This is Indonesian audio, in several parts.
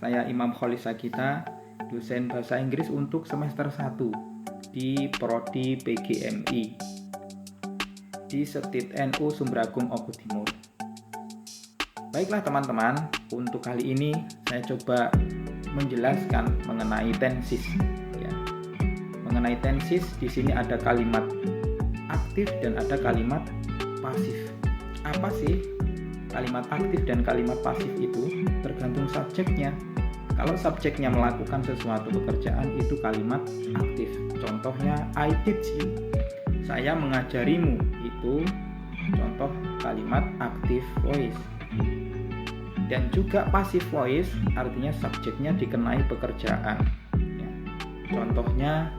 Saya Imam Kholis Sagita, dosen bahasa Inggris untuk semester 1 di Prodi PGMI di Setit NU Sumberagung Ogo Timur. Baiklah teman-teman, untuk kali ini saya coba menjelaskan mengenai tenses. Ya. Mengenai tenses, di sini ada kalimat aktif dan ada kalimat pasif. Apa sih kalimat aktif dan kalimat pasif itu? Tergantung subjeknya. Kalau subjeknya melakukan sesuatu pekerjaan, itu kalimat aktif. Contohnya I teach you, saya mengajarimu, itu contoh kalimat active voice. Dan juga passive voice, artinya subjeknya dikenai pekerjaan. Ya. Contohnya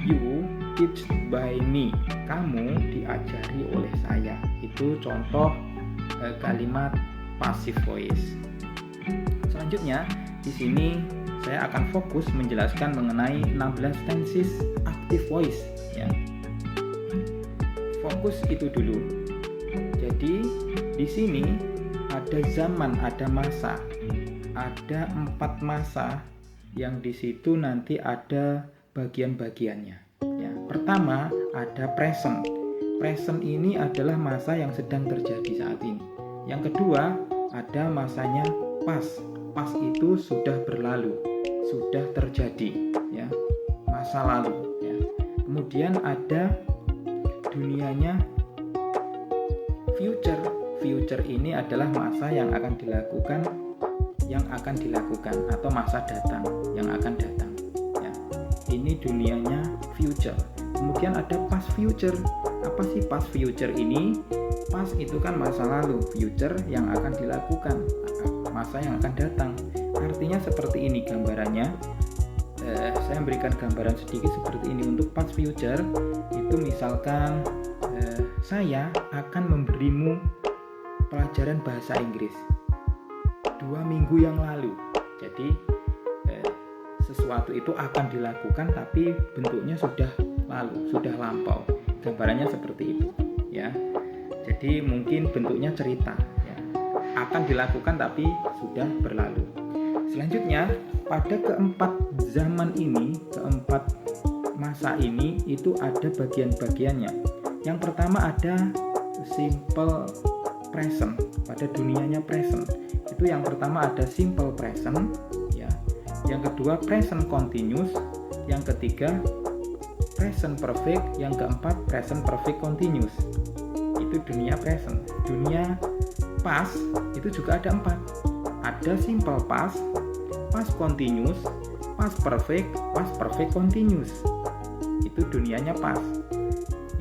you teach by me, kamu diajari oleh saya, itu contoh kalimat passive voice. Selanjutnya di sini saya akan fokus menjelaskan mengenai 16 tenses active voice. Ya. Fokus itu dulu. Jadi di sini ada zaman, ada masa, ada 4 masa yang di situ nanti ada bagian-bagiannya. Ya, pertama ada present. Present ini adalah masa yang sedang terjadi saat ini. Yang kedua ada masanya past. Past itu sudah berlalu, sudah terjadi, ya, masa lalu. Ya. Kemudian ada dunianya future. Future ini adalah masa yang akan dilakukan atau masa datang yang akan datang. Ya. Ini dunianya future. Kemudian ada past future. Apa sih past future ini? Past itu kan masa lalu, future yang akan dilakukan, masa yang akan datang. Artinya seperti ini gambarannya. Saya memberikan gambaran sedikit seperti ini untuk past future. Itu misalkan saya akan memberimu pelajaran bahasa Inggris 2 minggu yang lalu. Jadi sesuatu itu akan dilakukan tapi bentuknya sudah lalu, sudah lampau. Gambarannya seperti itu, ya. Jadi mungkin bentuknya cerita, ya. Akan dilakukan tapi sudah berlalu. Selanjutnya pada keempat zaman ini, keempat masa ini itu ada bagian-bagiannya. Yang pertama ada simple present. Pada dunianya present itu yang pertama ada simple present, ya. Yang kedua present continuous, yang ketiga present perfect, yang keempat present perfect continuous. Itu dunia present. Dunia past itu juga ada 4. Ada simple past, past continuous, past perfect continuous. Itu dunianya past.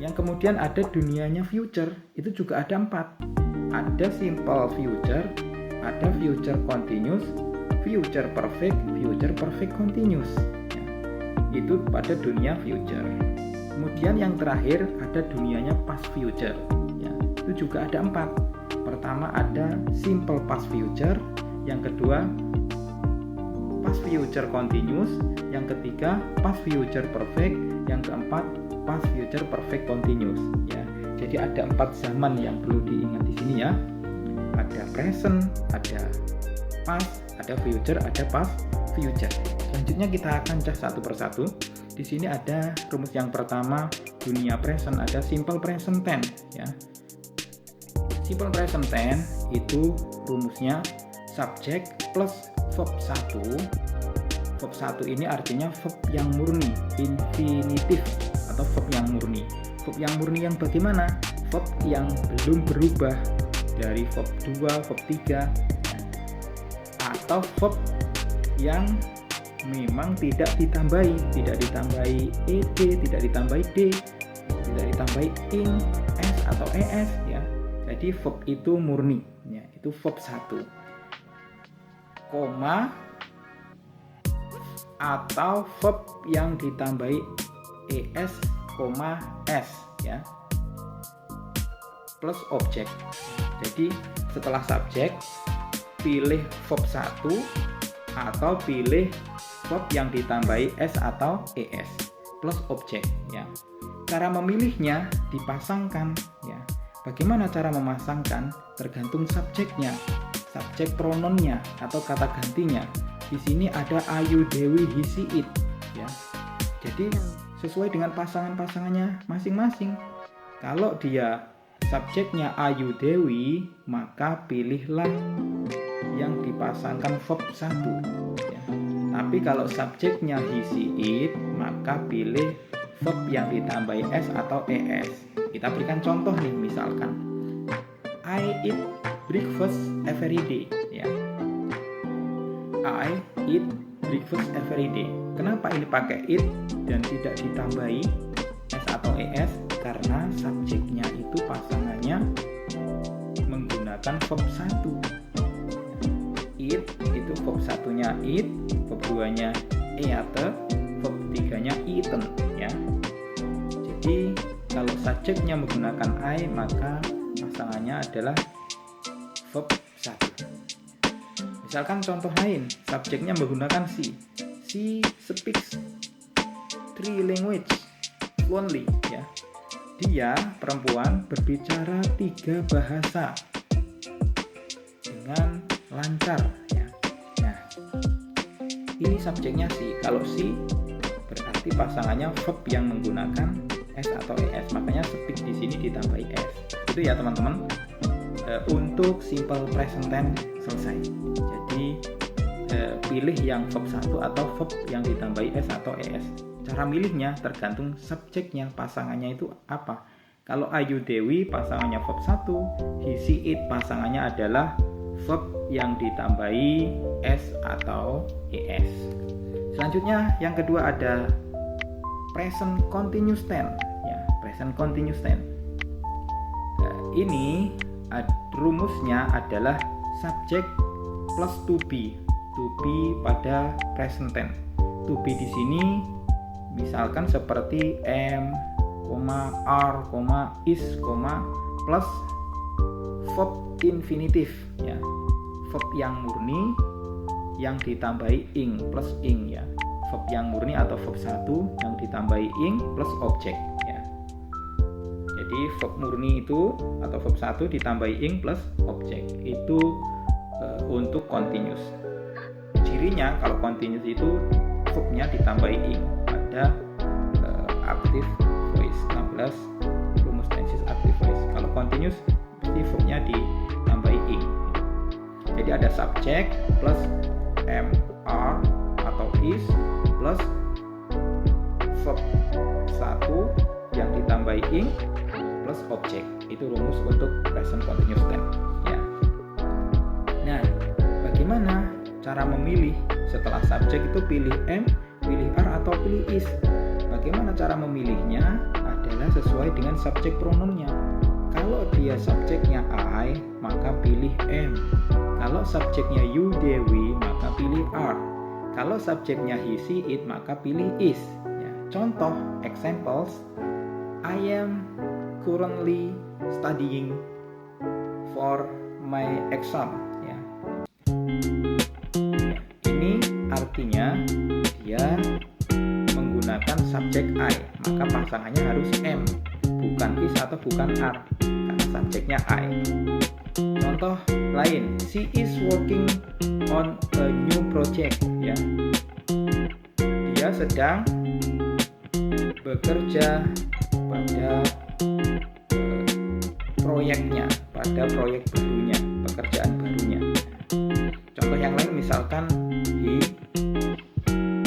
Yang kemudian ada dunianya future, itu juga ada 4. Ada simple future, ada future continuous, future perfect continuous. Ya, itu pada dunia future. Kemudian yang terakhir ada dunianya past future. Ya, itu juga ada 4. Pertama ada simple past future, yang kedua past future continuous, yang ketiga past future perfect, yang keempat past future perfect continuous. Ya. Jadi ada 4 zaman yang perlu diingat di sini, ya. Ada present, ada past, ada future, ada past future. Selanjutnya kita akan cek satu persatu. Di sini ada rumus yang pertama, dunia present, ada simple present tense, ya. Simple present tense itu rumusnya subject plus verb 1. Verb 1 ini artinya verb yang murni, infinitif atau verb yang murni. Verb yang murni yang bagaimana? Verb yang belum berubah dari verb 2, verb 3, atau verb yang memang tidak ditambahi ed, tidak ditambahi d, tidak ditambahi ing, s atau es, ya. Jadi verb itu murni, ya. Itu verb 1. Koma atau verb yang ditambahi es, s, ya, plus objek. Jadi setelah subjek pilih verb 1 atau pilih verb yang ditambahi s atau es plus objek, ya. Cara memilihnya dipasangkan, ya. Bagaimana cara memasangkan? Tergantung subjeknya, subjek pronounnya atau kata gantinya. di sini ada Ayu Dewi he she it ya. Jadi sesuai dengan pasangan-pasangannya masing-masing. Kalau dia subjeknya Ayu Dewi, maka pilihlah yang dipasangkan verb 1 ya. Tapi kalau subjeknya he she it, maka pilih verb yang ditambahi s atau es. Kita berikan contoh nih, misalkan I eat breakfast every day ya. I eat breakfast every day. Kenapa ini pakai eat dan tidak ditambahi s atau es? Karena subjeknya itu pasangannya menggunakan verb 1. Eat itu verb 1-nya eat, verb 2-nya ate, verb 3-nya eaten ya. Jadi kalau subjeknya menggunakan I, maka pasangannya adalah verb 1. Misalkan contoh lain, subjeknya menggunakan she. She speaks 3 language fluently ya. Dia perempuan berbicara 3 bahasa dengan lancar ya. Nah, ini subjeknya she. Kalau she berarti pasangannya verb yang menggunakan s atau es, makanya speak di sini ditambahi s. Itu ya teman-teman. Untuk simple present tense selesai. Jadi pilih yang verb 1 atau verb yang ditambahi s atau es. Cara milihnya tergantung subjeknya, pasangannya itu apa. Kalau Ayu Dewi pasangannya verb 1, he she it pasangannya adalah verb yang ditambahi s atau es. Selanjutnya yang kedua ada present continuous tense ya, present continuous tense. Ini rumusnya adalah subjek plus to be pada present tense. To be di sini misalkan seperti am, are, is, plus verb infinitive ya. Verb yang murni yang ditambahi ing plus ing ya. Verb yang murni atau verb 1 yang ditambahi ing plus objek ya. Jadi verb murni itu atau verb 1 ditambahi ing plus objek. Itu untuk continuous. Cirinya kalau continuous itu verbnya ditambahi ing pada active voice. 16 rumus tenses active voice. Kalau continuous pasti verbnya ditambahi ing. Jadi ada subject plus am, are atau is plus verb 1 yang ditambahi ing plus objek. Itu rumus untuk present continuous tense ya. Nah, bagaimana cara memilih setelah subjek itu pilih am, pilih are atau pilih is? Bagaimana cara memilihnya? Adalah sesuai dengan subjek pronounnya. Kalau dia subjeknya I, maka pilih am. Kalau subjeknya you Dewi, maka pilih are. Kalau subjeknya he she it, maka pilih is ya. Contoh examples, I am currently studying for my exam ya. Ini artinya dia menggunakan subjek I, maka pasangannya harus am, bukan is atau bukan are, karena subjeknya I. Contoh lain, she is working on a new project ya. Dia sedang bekerja pada proyeknya, pada proyek barunya, pekerjaan barunya. Contoh yang lain misalkan he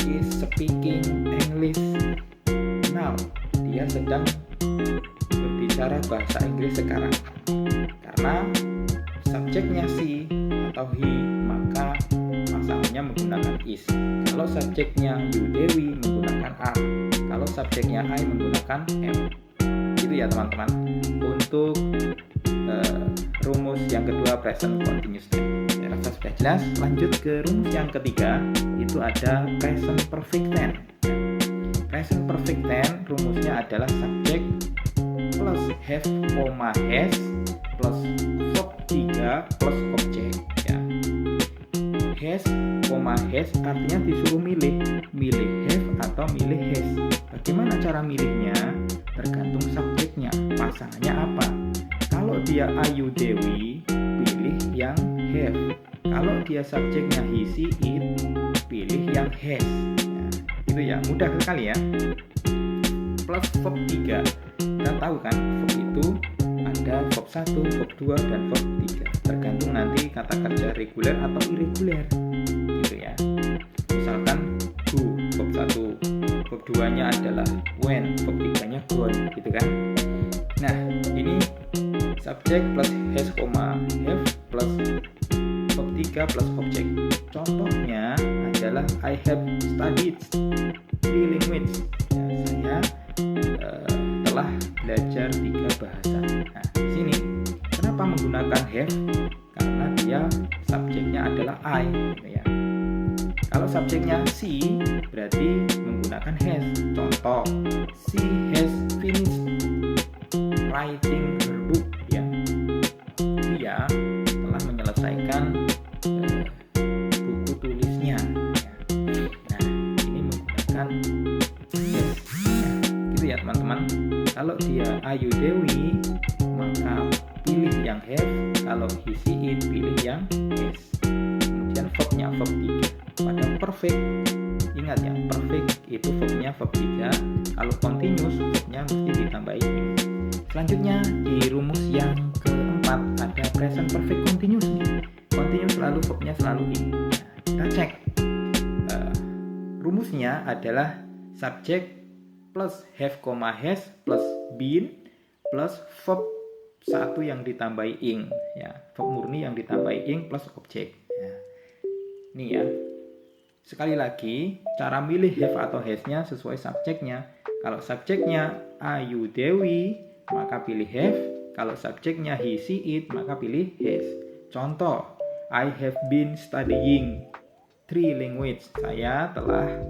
is speaking English now. Dia sedang berbicara bahasa Inggris sekarang. Karena subjeknya she atau he, maka pasangannya menggunakan is. Kalau subjeknya you Dewi menggunakan are. Kalau subjeknya I menggunakan am. Itu ya teman-teman untuk rumus yang kedua present continuous tense. Saya rasa sudah jelas. Lanjut ke rumus yang ketiga, itu ada present perfect tense. Present perfect tense rumusnya adalah subjek plus have, has plus verb 3 plus objek ya. Has, has artinya disuruh milih have atau milih has. Bagaimana cara milihnya? Tergantung subjeknya, pasangannya apa. Kalau dia Ayu Dewi, pilih yang have. Kalau dia subjeknya he she it, pilih yang has. Ya, itu ya, mudah sekali ya. Plus verb 3. Kita tahu kan, verb itu ada verb 1, verb 2, dan verb 3. Tergantung nanti kata kerja reguler atau irregular. Gitu ya. Misalkan go, verb 1, verb 2-nya adalah when, verb 3-nya gone, gitu kan. Nah, ini subjek plus has, have plus verb 3 plus object. Contohnya adalah I have studied 3 languages. Ya, saya telah belajar 3 bahasa. Nah, di sini kenapa menggunakan have? Karena dia subjeknya adalah I, gitu ya. Kalau subjeknya she, berarti menggunakan has. Contoh, she has finished writing her book. Ya, dia telah menyelesaikan buku tulisnya. Ya. Nah, ini menggunakan has. Nah, gitu ya teman-teman. Kalau dia Ayu Dewi, maka pilih yang have. Kalau he, she, it, pilih yang has. Kemudian verbnya verb 3. Pada perfect, ingat ya, perfect itu verbnya verb 3. Kalau continuous, verbnya mesti ditambahin ing. Selanjutnya di rumus yang keempat ada present perfect continuous nih. Continuous selalu verbnya selalu ing. Nah, kita cek. Rumusnya adalah subject plus have, has plus been plus verb 1 yang ditambahi ing, ya, verb murni yang ditambahi ing plus objek. Ya. Nih ya. Sekali lagi, cara milih have atau has-nya sesuai subjeknya. Kalau subjeknya Ayu Dewi, maka pilih have. Kalau subjeknya he, she, it, maka pilih has. Contoh, I have been studying 3 languages. Saya telah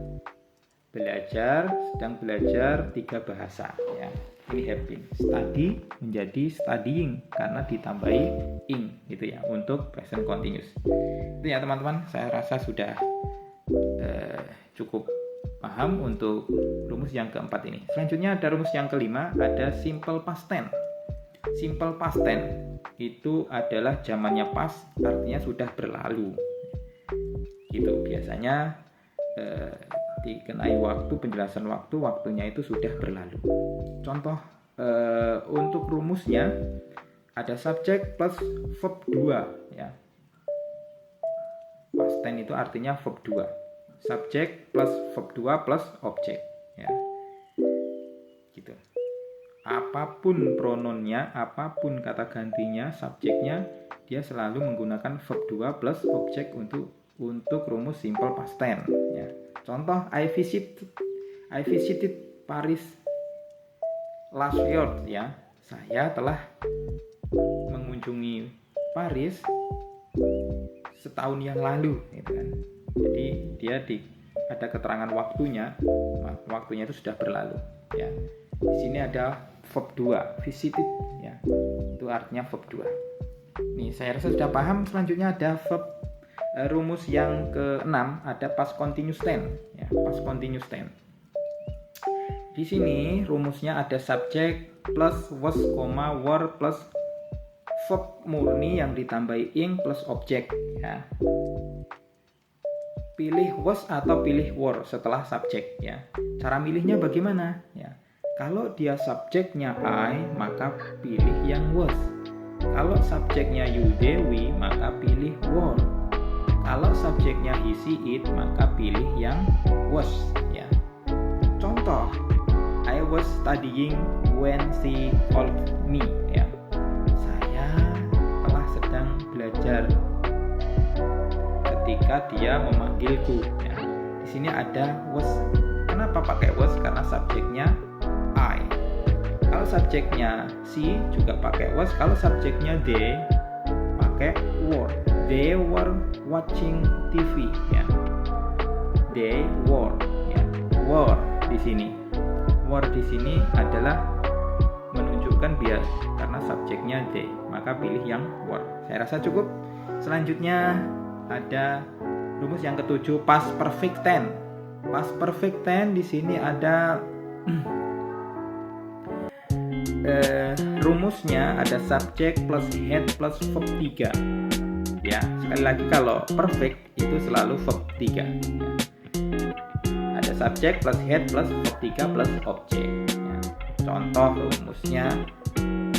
sedang belajar 3 bahasa. Ya. Ini have been. Study menjadi studying karena ditambahi ing, gitu ya, untuk present continuous. Itu ya teman-teman, saya rasa sudah cukup paham untuk rumus yang keempat ini. Selanjutnya ada rumus yang kelima, ada simple past tense. Simple past tense itu adalah zamannya past, artinya sudah berlalu. Gitu, biasanya dikenai waktu, penjelasan waktu, waktunya itu sudah berlalu. Contoh untuk rumusnya ada subjek plus verb 2 ya. Past tense itu artinya verb 2. Subjek plus verb 2 plus objek ya. Gitu. Apapun pronounnya, apapun kata gantinya, subjeknya, dia selalu menggunakan verb 2 plus objek untuk rumus simple past tense ya. Contoh, I visited Paris last year ya. Saya telah mengunjungi Paris setahun yang lalu, gitu kan. Jadi dia ada keterangan waktunya itu sudah berlalu ya. Di sini ada verb 2, visited ya. Itu artinya verb 2. Nih, saya rasa sudah paham. Selanjutnya ada verb rumus yang ke-6 ada past continuous tense ya, past continuous tense. Di sini rumusnya ada subjek plus was, were plus verb murni yang ditambahi ing plus objek ya. Pilih was atau pilih were setelah subjek ya. Cara milihnya bagaimana ya? Kalau dia subjeknya I, maka pilih yang was. Kalau subjeknya you Dewi, maka pilih were. Kalau subjeknya he, she, it, maka pilih yang was ya. Contoh, I was studying when she called me ya. Saya telah sedang belajar ketika dia memanggilku ya. Di sini ada was. Kenapa pakai was? Karena subjeknya I. Kalau subjeknya she juga pakai was. Kalau subjeknya they pakai were. They were watching TV ya. They were ya. Were di sini. Were di sini adalah menunjukkan bias karena subjeknya they, maka pilih yang were. Saya rasa cukup. Selanjutnya ada rumus yang ketujuh, past perfect tense. Past perfect tense di sini ada rumusnya ada subject plus had plus verb 3. ya. Sekali lagi kalau perfect itu selalu verb 3 ya. Ada subject plus head plus verb 3 plus object ya. Contoh rumusnya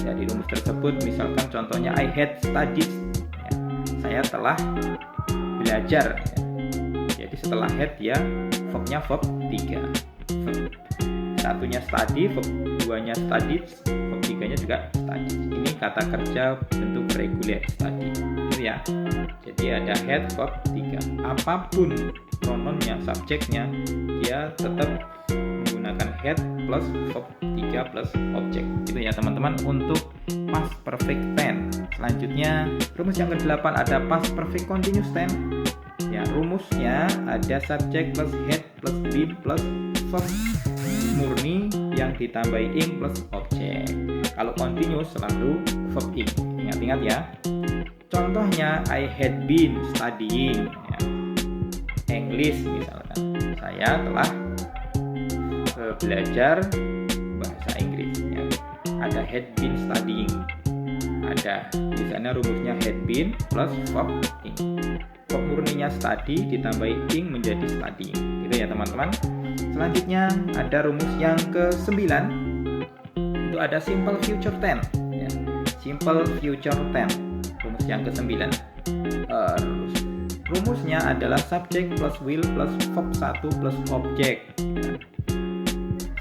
dari rumus tersebut, misalkan contohnya I had studied ya. Saya telah belajar ya. Jadi setelah head ya verbnya verb 3, verb satunya study, verb 2 nya studied, verb 3 nya juga studied. Ini kata kerja bentuk reguler study gitu ya. Jadi ada head verb 3. Apapun prononnya, subjeknya, dia tetap menggunakan head plus verb 3 plus object gitu ya teman-teman untuk past perfect tense. Selanjutnya rumus yang ke-8 ada past perfect continuous tense. Ya, rumusnya ada subject plus head plus been plus verb murni yang ditambahi ing plus object. Kalau continuous selalu verb ing. Ingat-ingat ya. Contohnya I had been studying ya. English misalkan. Saya telah belajar bahasa Inggris ya. Ada had been studying. Ada di sana rumusnya had been plus verb ing. Verb murninya study ditambahi ing menjadi studying. Gitu ya teman-teman. Selanjutnya ada rumus yang ke-9. Itu ada simple future tense ya. Simple future tense. Rumus yang ke-9. Rumusnya adalah subject plus will plus verb 1 plus object ya.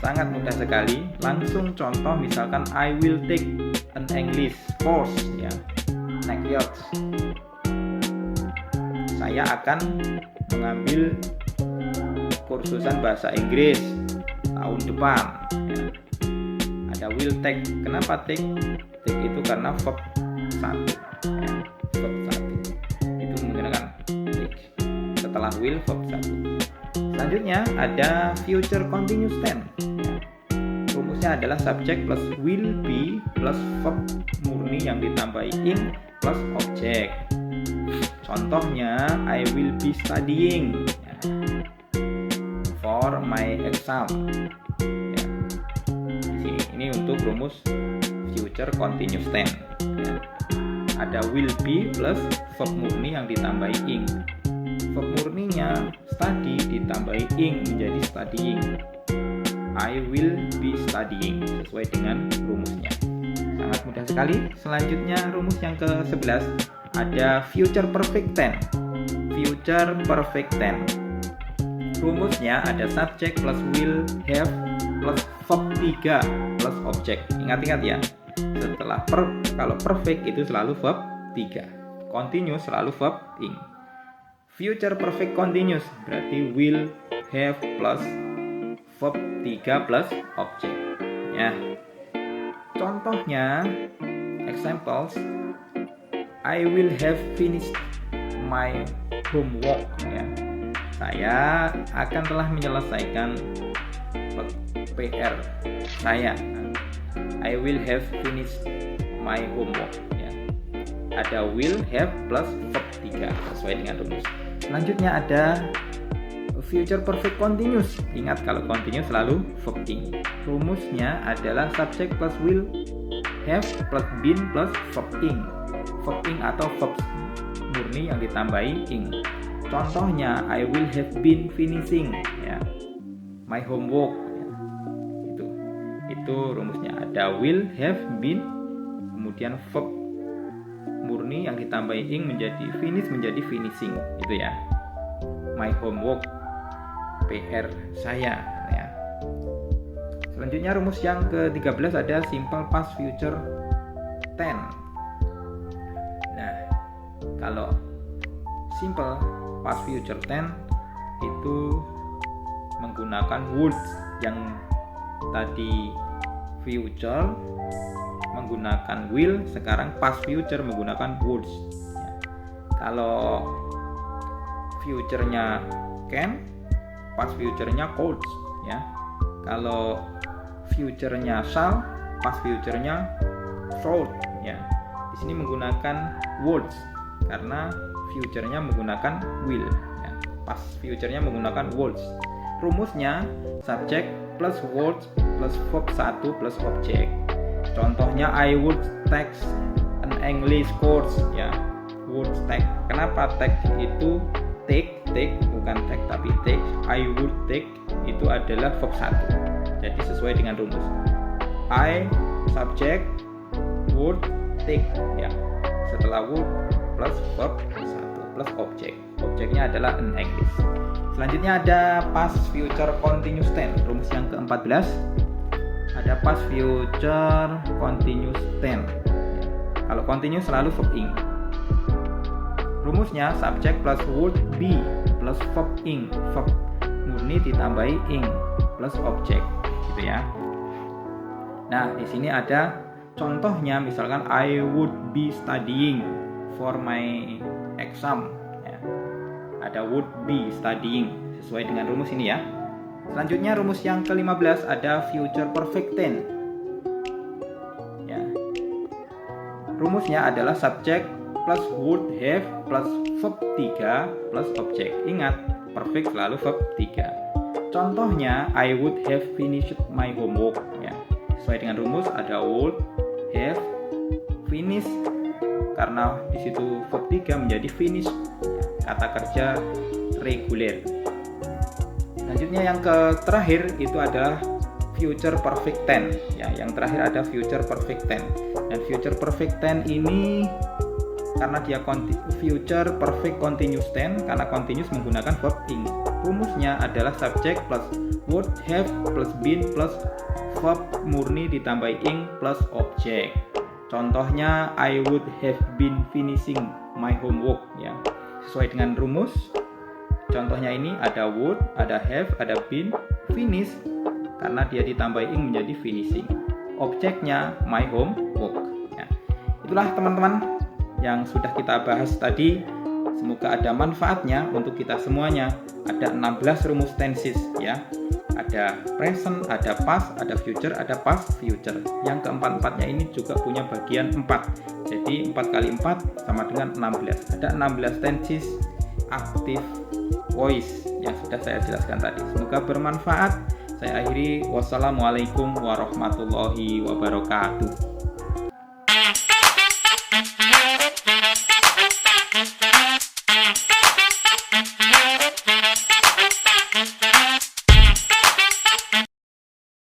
Sangat mudah sekali. Langsung contoh misalkan I will take an English course ya. Next year. Saya akan mengambil kursusan bahasa Inggris tahun depan ya. Ada will take. Kenapa take? Take itu karena verb 1 ya. Verb 1 itu menggunakan take setelah will verb 1. Selanjutnya ada future continuous tense ya. Rumusnya adalah subject plus will be plus verb murni yang ditambahi ing plus object. Contohnya I will be studying ya, for my exam ya. Ini untuk rumus future continuous tense ya. Ada will be plus verb murni yang ditambahi ing. Verb murninya study ditambahi ing menjadi studying. I will be studying sesuai dengan rumusnya. Sangat mudah sekali. Selanjutnya rumus yang ke-11 ada future perfect tense. Future perfect tense. Rumusnya ada subject plus will have plus verb 3 plus object. Ingat-ingat ya. Setelah kalau perfect itu selalu verb 3. Continuous selalu verb ing. Future perfect continuous berarti will have plus verb 3 plus object ya. Contohnya examples I will have finished my homework ya. Saya akan telah menyelesaikan PR saya. I will have finished my homework ya. Ada will have plus verb 3 sesuai dengan rumus. Selanjutnya ada future perfect continuous. Ingat kalau continuous selalu verb ing. Rumusnya adalah subject plus will have plus been plus verb ing. Verb ing atau verb murni yang ditambahi ing. Contohnya I will have been finishing ya, my homework ya. Itu rumusnya ada will have been kemudian verb murni yang ditambahi ing menjadi finish menjadi finishing itu ya. My homework PR saya ya. Selanjutnya rumus yang ke-13 ada simple past future tense. Nah, kalau simple past future tense itu menggunakan words yang tadi future menggunakan will, sekarang past future menggunakan words ya. Kalau future-nya can, past future-nya could ya. Kalau future-nya shall, past future-nya should ya. Di sini menggunakan words karena future-nya menggunakan will ya. Past future-nya menggunakan words. Rumusnya subject plus words plus verb 1 plus object. Contohnya I would take an English course ya. would take. Kenapa take itu take bukan take tapi take. I would take itu adalah verb 1. Jadi sesuai dengan rumus. I subject, would take ya. Setelah would plus verb 1 plus object. Objeknya adalah an English. Selanjutnya ada past future continuous tense. Rumus yang ke-14 ada past future continuous tense. Kalau continuous selalu verb ing. Rumusnya subject plus would be plus verb ing. Verb murni ditambahi ing plus object, gitu ya. Nah, di sini ada contohnya, misalkan I would be studying for my exam. Ya. Ada would be studying sesuai dengan rumus ini ya. Selanjutnya rumus yang ke-15 ada future perfect tense. Ya. Rumusnya adalah subject plus would have plus verb 3 plus object. Ingat, perfect selalu verb 3. Contohnya I would have finished my homework ya. Sesuai dengan rumus ada would have finish, karena di situ verb 3 menjadi finish, kata kerja reguler. Selanjutnya yang terakhir itu adalah future perfect tense ya. Yang terakhir ada future perfect tense. Dan future perfect tense ini karena dia future perfect continuous tense, karena continuous menggunakan verb ing. Rumusnya adalah subject plus would have plus been plus verb murni ditambah ing plus object. Contohnya I would have been finishing my homework ya. Sesuai dengan rumus. Contohnya ini ada would, ada have, ada been, finish, karena dia ditambah ing menjadi finishing. Objeknya my homework ya. Itulah teman-teman yang sudah kita bahas tadi. Semoga ada manfaatnya untuk kita semuanya. Ada 16 rumus tenses ya. Ada present, ada past, ada future, ada past future. Yang keempat-empatnya ini juga punya bagian 4. Jadi 4 kali 4 sama dengan 16. Ada 16 tenses active voice yang sudah saya jelaskan tadi. Semoga bermanfaat. Saya akhiri. Wassalamualaikum warahmatullahi wabarakatuh.